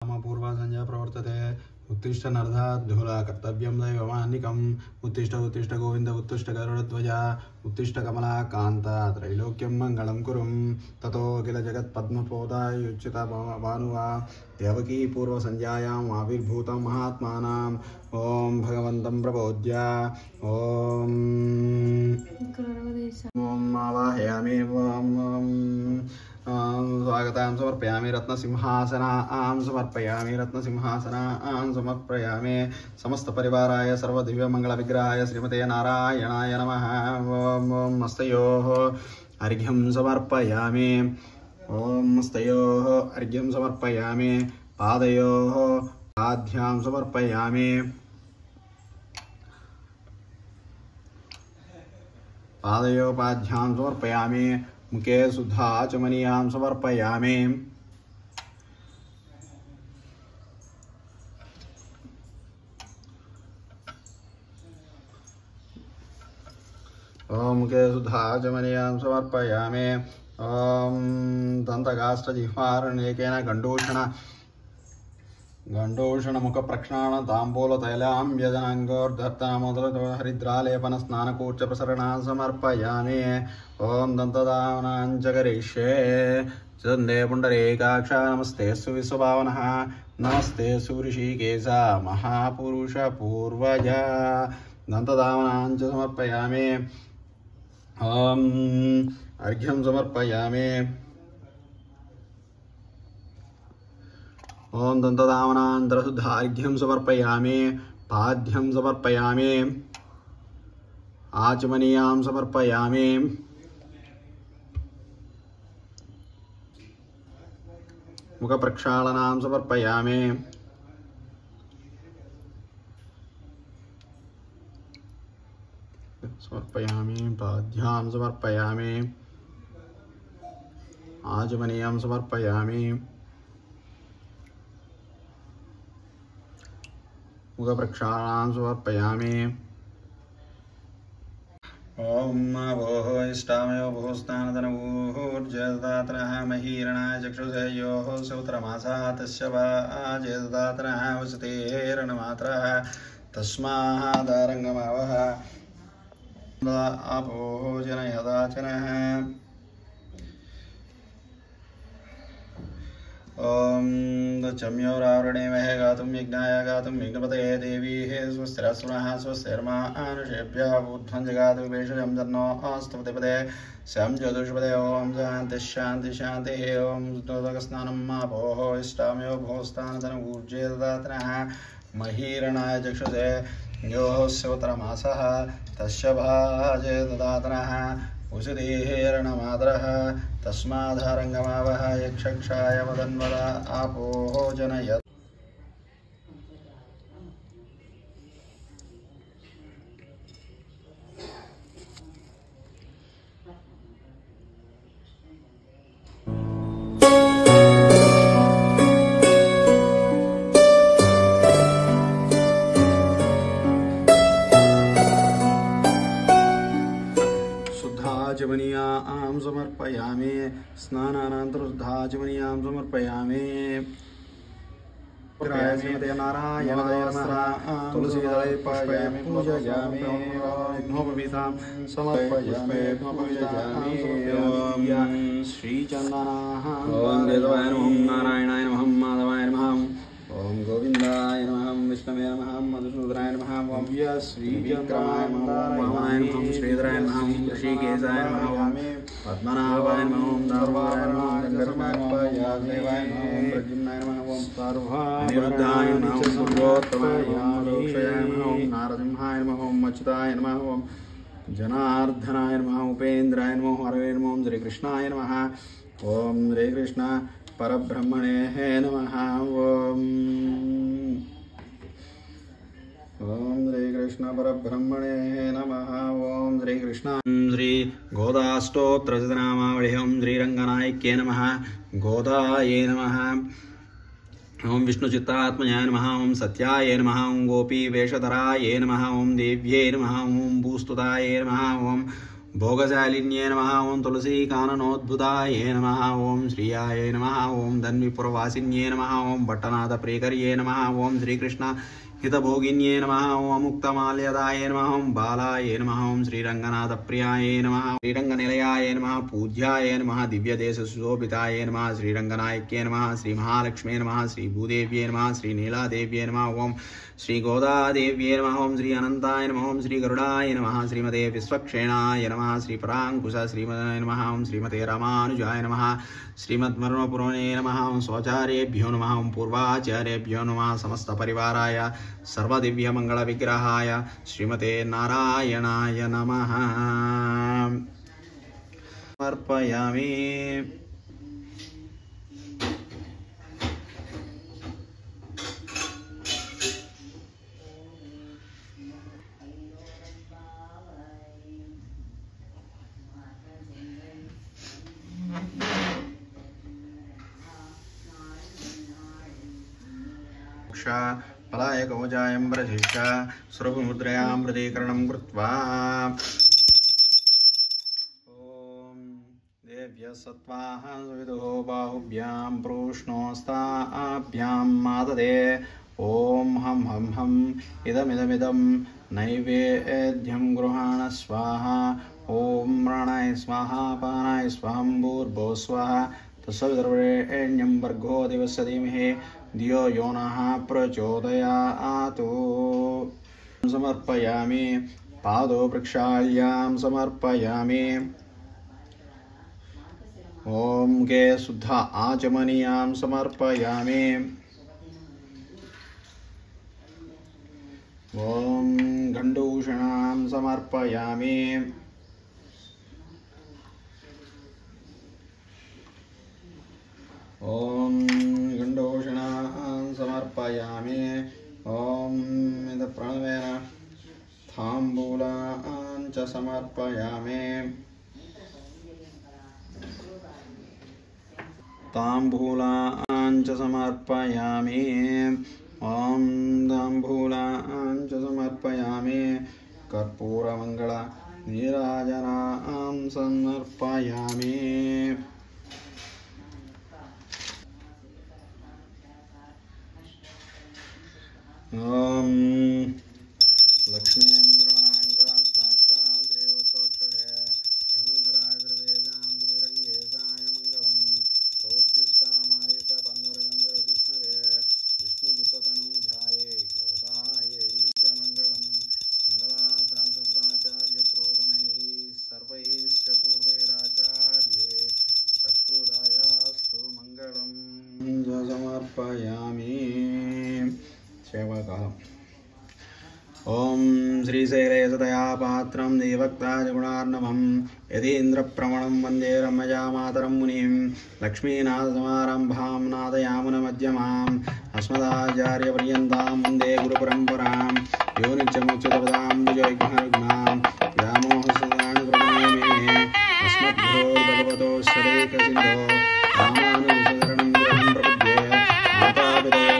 पूर्वा संज्ञा प्रवर्तते उत्तिष्ठ नरधाद्धूला कर्तव्यं दैवमान्निकम् उत्तिष्ठ उत्तिष्ठ गोविन्द उत्तिष्ठ गरुडध्वजा उत्तिष्ठ कमलाकान्ता त्रैलोक्यं मङ्गलं कुरुं ततो किल जगत्पद्मपोदायुच्युत भानुवा देवकी पूर्वसंध्यायाम् आविर्भूतं महात्मानाम् ॐ भगवन्तं प्रबोध्य ॐ आवाहयामि स्वागतां समर्पयामि रत्नसिंहासनां समर्पयामि रत्नसिंहासनां समर्पयामि समस्त परिवाराय सर्वदिव्यमङ्गलविग्रहाय श्रीमते नारायणाय नमः ॐ हस्तयोः अर्घ्यं समर्पयामि ॐ हस्तयोः अर्घ्यं समर्पयामि पादयोः पाद्यां समर्पयामि पादयोः पाद्यां समर्पयामि मुखे शुद्धाचमनीयां समर्पयामि ॐ मुखे शुद्धाचमनीयां समर्पयामि ॐ दन्तकाष्ठजिह्वारणेकेन गण्डूषण मुख प्रक्षालन तांबूल तैलां व्यजनांगोर्धत्तामोदर हरिद्रालेपन स्नानकूर्च प्रसरणा समर्पयामि ओम दन्तदावनां च करिष्ये चन्दे पुण्डरीकाक्ष नमस्ते सुविश्वभावनः नमस्ते सुऋषिकेशा महापुरुष पूर्वज दन्तदावनां च समर्पयामि ओम अर्घ्यं समर्पयामि ओम दन्तदावनान्तरशुद्धार्घ्यं समर्पयामि पाद्यं समर्पयामि आचमनीयां समर्पयामि मुखप्रक्षालनां समर्पयामि पाद्यां समर्पयामि आचमनीयां समर्पयामि मुखप्रक्षालनां समर्पयामि ओम भोः इष्टामयो भोस्तानतनूर्जदातनः महीरणाय चक्षुषे योः सौत्रमासः तस्य वाजेदातनः वसतेरणमात्रः तस्मादारङ्गमावः आपोः जनयदाचनः ओम दक्षम्योरावृणे महे गातुं यज्ञाय गातुं यज्ञपतये देवी हे स्वस्तिरस्वनः स्वस्तिर्मानुषेभ्यः ऊर्ध्वं जगातु विभेषजं जन्नो अस्तुपतिपदे शं ज्योतिषपदे ओम शान्तिः शान्तिः शान्तिः ओम दोदकस्नानं आपोः इष्टामयो भोस्तानतनूर्जे ददातनः महीरणाय चक्षुषे योः स्योतरमासः तस्य भाजे ददातनः उषधीर्णमादरः तस्माधारङ्गमावः यक्षक्षाय वदन्वद आपोः जनयत् आचमनीयां समर्पयामि स्नानानन्तरशुद्धाचमनीयां समर्पयामि नारायणाय नमः तुलसीदले पुष्पयामि पूजयामि विघ्नोपवीतां समर्पयामि श्रीचन्दनाः ॐ देवाय नमः नारायणाय नमः माधवाय नमः ओम गोविंदाय नमः विष्णवे नमः मधुसूदनाय नमः ओम श्रीविक्रमाय नमः वामनाय नमः श्रीधराय नमः ऋषिकेशाय नमः ओम पद्मनाभाय नमः ओम दारुवाय नमः गंधर्वाय नमः देवाय नमः ओम प्रद्युम्नाय नमः ओम सर्वानिरुद्धाय नमः ओम पुरुषोत्तमाय नमः लोक्षयाय नमः ओम नारसिंहाय नमः ओम अच्युताय नमः ओम जनार्दनाय नमः उपेन्द्राय नमः हरवे नमः ओम श्रीकृष्णाय नमः ओम श्रीकृष्ण परब्रह्मणे नमः ओम श्री कृष्ण परब्रह्मणे नमः ओम श्री कृष्ण श्री गोदाष्टोत्तरशतनामावळि ओम श्रीरंगनायक्ये नमः गोदाये नमः ओम विष्णुचित्तात्मजाय नमः ओम सत्याय नमः ओम गोपी वेशधराय नमः ओम देव्ये नमः ओम भूस्तुताय नमः ओम भोगशालिन्ये नमः ओं तुलसीकाननोद्भुताय नमः ओं श्रियाय नमः ओं धन्वीपुरवासिन्ये नमः ओं भट्टनाथप्रियकर्ये नमः ओं श्रीकृष्ण हितभोगिन्ये नमः ओं मुक्तमाल्यदाय नमः ओं बालाय नमः ओं श्रीरंगनाथप्रियाय नमः श्रीरंगनिलयाय नमः पूज्याय नमः दिव्यदेशशोभिताय नमः श्रीरंगनायक्ये नमः श्रीमहालक्ष्म्ये नमः श्रीभूदेव्ये नमः श्रीनीलादेव्ये नमः ओं श्रीगोदादेव्ये नमः ओं श्री अनंताय नमः ओं श्रीगरुडाय नमः श्रीमते विश्वक्षेणाय नमः श्रीपराङ्कुश श्रीमते नमः ओं श्रीमते रामानुजाय नमः श्रीमद्मर्मपुराणे नमः ओं स्वाचार्येभ्यो नमः ओं पूर्वाचार्येभ्यो नमः समस्तपरिवाराय सर्वदिव्यमङ्गलविग्रहाय श्रीमते नारायणाय नमः समर्पयामि। पलाय कवचायम्बरशिष्ट स्वरूपमुद्रयां प्रतीकरणं कृत्वा ॐ देव्यः सत्त्वाः सुविदुः बाहुभ्यां प्रोष्णोस्ताभ्यां माददे ॐ हं हं हं इदमिदमिदं नैवेद्यं गृहाण स्वाहा ॐ प्राणाय स्वाहा पानाय स्वाहाम्भूर्भुवः स्वाहा तत्सवितुर्वरेण्यं भर्गो देवस्य धीमहि धियो यो नः प्रचोदयात्। समर्पयामि पादो प्रक्षाल्यां समर्पयामि। ॐ गे शुद्ध आचमनीयां समर्पयामि। ॐ गण्डूषणां समर्पयामि। ॐ गण्डूषणां समर्पयामि। ॐ प्रणवेन ताम्बूलान् च समर्पयामि। ताम्बूलान् च समर्पयामि। ॐ ताम्बूलान् च समर्पयामि। कर्पूरमङ्गल नीराजनां समर्पयामि। ॐ लक्ष्मीन्द्रमनाङ्गा साक्षात् श्रीवत्सवक्षसे श्रीमङ्गराय द्रवेदां श्रीरङ्गेशाय मङ्गलम् प्रोत्तिष्ठामालिकपन्दरगन्धर्वजिष्णवे विष्णुजिततनूजाये गोदायै नित्यमङ्गलम् मङ्गलाशासनाचार्यपुरोगमैः सर्वैश्च पूर्वैराचार्ये सकृदायास्तु मङ्गलम् समर्पयामि। सेवाकालम् ॐ श्रीशैलेशतया पात्रं देवक्ताजगुणार्णवं यतीन्द्रप्रवणं वन्दे रम्यजा मातरं मुनिं लक्ष्मीनाथसमारम्भां नादयामुनमध्यमाम् अस्मदाचार्यपर्यन्तां वन्दे गुरुपरम्परां यो नित्यमुच्युतपदां भुजविघ्नरुग्णां व्यामोहसदानि प्रणमामि अस्मद्गुरो भगवतो सदैकसिन्धो रामानुजशरणं प्रपद्ये मातापितरौ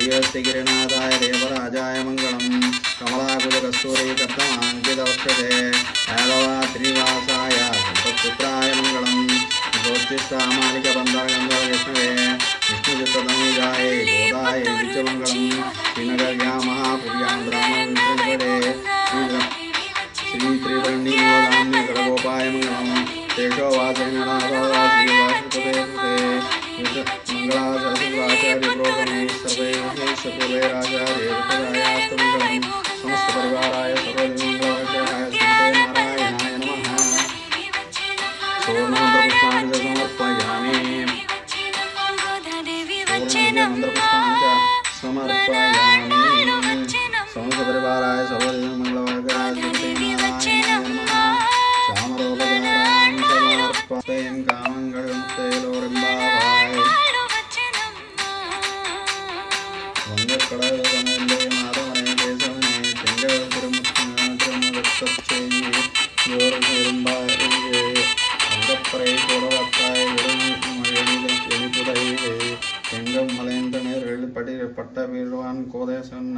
श्रीहस्तिगिरिनाथाय देवराजाय मङ्गलम् कमलाकुजकस्तूरी कर्तमाङ्कितवक्षसे यादवात्रिवासाय सम्पत्पुत्राय मङ्गलम् ज्योतिष्ठामालिकबन्धर्गन्धर्वविष्णवे विष्णुचित्ततनुजाय गोदाय नित्यमङ्गलम् श्रीनगर्यां महापुर्यां ब्राह्मणविष्णुपदे श्रीत्रिवर्णिमूलधान्यकरगोपाय मङ्गलम् शेषोवासेननाथवासीवासुपदे मङ्गलाचार्यपुरोगमे सर्वैः सकुलैराचार्येभ्यास्तु मङ्गलम् समस्तपरिवाराय सर्वदिवमङ्गलवर्षाय श्रीते नारायणाय नमः सुवर्णमन्त्रपुष्पाणि च समर्पयामि समस्तपरिवाराय सर्वदिवमङ्गलवर्षाय श्रीते नारायणाय नमः श्यामरोपचारान् समर्पयन् कामङ्गलमुक्तैलोरम्बावाय वन्दकड़लकमले माधवने केशवने तिङ्गलतिरुमुत्तमदत्तच्छेयि योरकुरुम्बाय अंगप्रेकोडवत्ताय विरुमयनिपुदैवे तेङ्गं मलेन्द्रनेरळिपटि पट्टवीरवान् कोदेशन्न